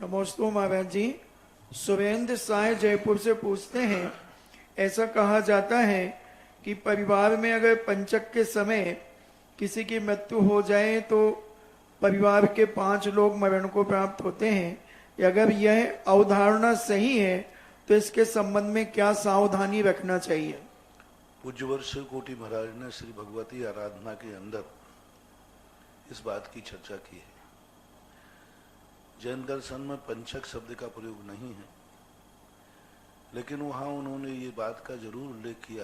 नमोस्तु महाराज जी। सुरेंद्र साय जयपुर से पूछते हैं, ऐसा कहा जाता है कि परिवार में अगर पंचक के समय किसी की मृत्यु हो जाए तो परिवार के 5 लोग मरण को प्राप्त होते हैं। अगर यह अवधारणा सही है तो इसके संबंध में क्या सावधानी रखना चाहिए? पूज्यवर शिव कोटि महाराज ने श्री भगवती आराधना के अंदर इस बात की चर्चा की है। जैन दर्शन में पंचक शब्द का प्रयोग नहीं है, लेकिन वहां उन्होंने ये बात का जरूर उल्लेख किया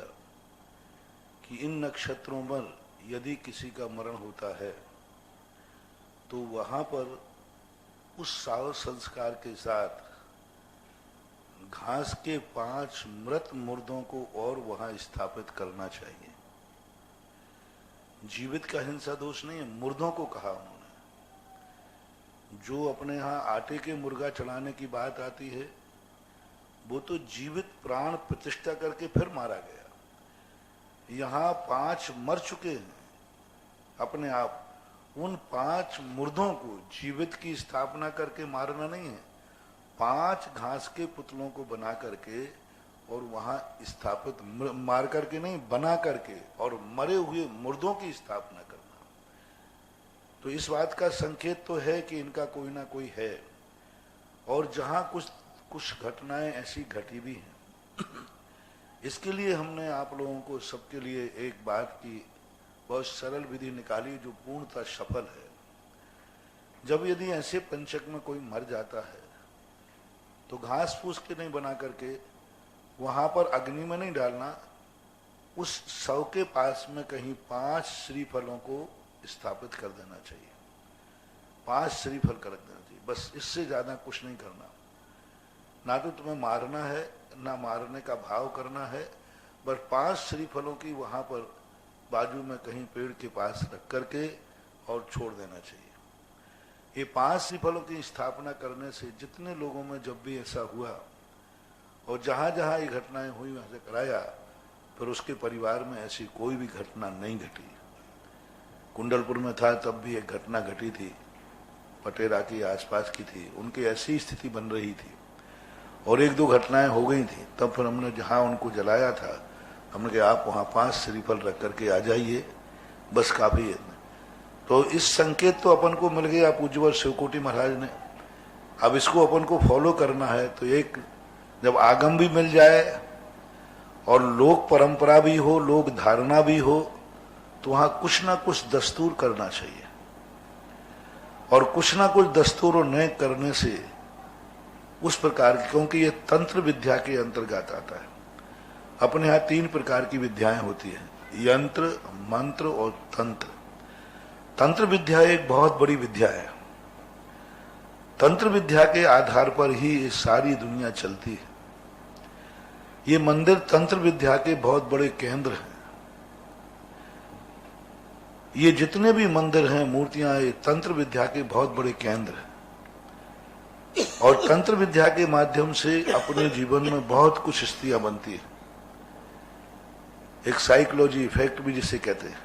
कि इन नक्षत्रों पर यदि किसी का मरण होता है तो वहां पर उस साव संस्कार के साथ घास के 5 मृत मुर्दों को और वहां स्थापित करना चाहिए। जीवित का हिंसा दोष नहीं है, मुर्दों को कहा उन्होंने। जो अपने यहाँ आटे के मुर्गा चढ़ाने की बात आती है वो तो जीवित प्राण प्रतिष्ठा करके फिर मारा गया। यहाँ 5 मर चुके हैं अपने आप, उन 5 मुर्दों को जीवित की स्थापना करके मारना नहीं है, 5 घास के पुतलों को बना करके और वहां स्थापित, मार करके नहीं, बना करके और मरे हुए मुर्दों की स्थापना करना। तो इस बात का संकेत तो है कि इनका कोई ना कोई है। और जहां कुछ घटनाएं ऐसी घटी भी हैं, इसके लिए हमने आप लोगों को सबके लिए एक बात की बहुत सरल विधि निकाली जो पूर्णतः सफल है। जब यदि ऐसे पंचक में कोई मर जाता है तो घास फूस के नहीं बना करके वहां पर अग्नि में नहीं डालना, उस शव के पास में कहीं 5 श्रीफलों को स्थापित कर देना चाहिए। 5 श्रीफल कर देना चाहिए, बस, इससे ज्यादा कुछ नहीं करना। ना तो तुम्हें मारना है, ना मारने का भाव करना है, बस 5 श्रीफलों की वहां पर बाजू में कहीं पेड़ के पास रख करके और छोड़ देना चाहिए। ये 5 श्रीफलों की स्थापना करने से जितने लोगों में जब भी ऐसा हुआ और जहां जहां ये घटनाएं हुई वहां से कराया, फिर उसके परिवार में ऐसी कोई भी घटना नहीं घटी। कुंडलपुर में था तब भी एक घटना घटी थी, पटेरा के आसपास की थी, उनकी ऐसी स्थिति बन रही थी और 1-2 घटनाएं हो गई थी। तब फिर हमने जहां उनको जलाया था हमने कहा आप वहां 5 श्रीफल रख करके आ जाइए, बस काफी है। तो इस संकेत तो अपन को मिल गया पूज्यवर शिवकोटि महाराज ने। अब इसको अपन को फॉलो करना है तो एक जब आगम भी मिल जाए और लोक परंपरा भी हो, लोक धारणा भी हो, तो वहां कुछ ना कुछ दस्तूर करना चाहिए। और कुछ ना कुछ दस्तूर और नए करने से उस प्रकार की, क्योंकि ये तंत्र विद्या के अंतर्गत आता है। अपने यहाँ 3 प्रकार की विद्याएं होती है, यंत्र, मंत्र और तंत्र। तंत्र विद्या एक बहुत बड़ी विद्या है। तंत्र विद्या के आधार पर ही ये सारी दुनिया चलती है। ये मंदिर तंत्र विद्या के बहुत बड़े केंद्र हैं। ये जितने भी मंदिर हैं, मूर्तियां, ये तंत्र विद्या के बहुत बड़े केंद्र हैं। और तंत्र विद्या के माध्यम से अपने जीवन में बहुत कुछ स्थितियां बनती है। एक साइकोलॉजी इफेक्ट भी जिसे कहते हैं,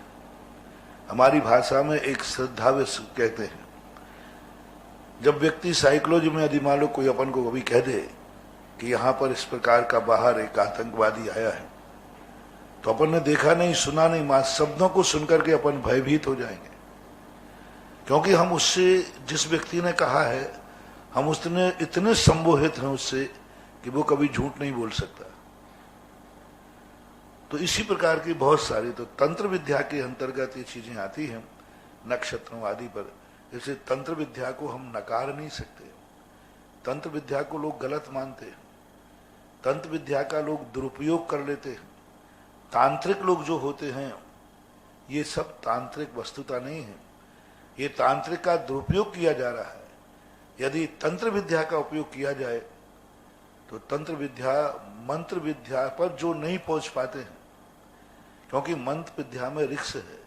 हमारी भाषा में एक श्रद्धावेश कहते हैं। जब व्यक्ति साइकोलॉजी में यदि मान लो कोई अपन को कभी कह दे कि यहां पर इस प्रकार का बाहर एक आतंकवादी आया है, तो अपन ने देखा नहीं, सुना नहीं, मां शब्दों को सुनकर के अपन भयभीत हो जाएंगे। क्योंकि हम उससे, जिस व्यक्ति ने कहा है, हम उसने इतने संबोधित हैं उससे कि वो कभी झूठ नहीं बोल सकता। तो इसी प्रकार की बहुत सारी, तो तंत्र विद्या के अंतर्गत ये चीजें आती हैं नक्षत्रों आदि पर। जैसे तंत्र विद्या को हम नकार नहीं सकते। तंत्र विद्या को लोग गलत मानते हैं, तंत्र विद्या का लोग दुरुपयोग कर लेते हैं। तांत्रिक लोग जो होते हैं, ये सब तांत्रिक वस्तुता नहीं है, ये तांत्रिक का दुरुपयोग किया जा रहा है। यदि तंत्र विद्या का उपयोग किया जाए तो तंत्र विद्या मंत्र विद्या पर जो नहीं पहुंच पाते हैं, क्योंकि मंत्र विद्या में रिक्स है,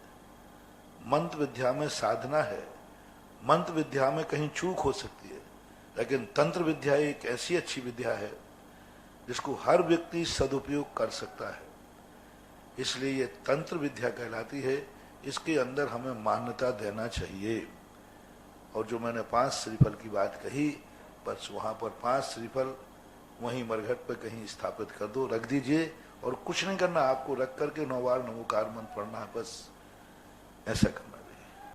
मंत्र विद्या में साधना है, मंत्र विद्या में कहीं चूक हो सकती है। लेकिन तंत्र विद्या एक ऐसी अच्छी विद्या है जिसको हर व्यक्ति सदुपयोग कर सकता है, इसलिए ये तंत्र विद्या कहलाती है। इसके अंदर हमें मान्यता देना चाहिए। और जो मैंने 5 श्रीफल की बात कही, बस वहां पर 5 श्रीफल वहीं मरघट पर कहीं स्थापित कर दो, रख दीजिए, और कुछ नहीं करना, आपको रख करके 9 बार नमोकार मंत्र पढ़ना है, बस ऐसा करना।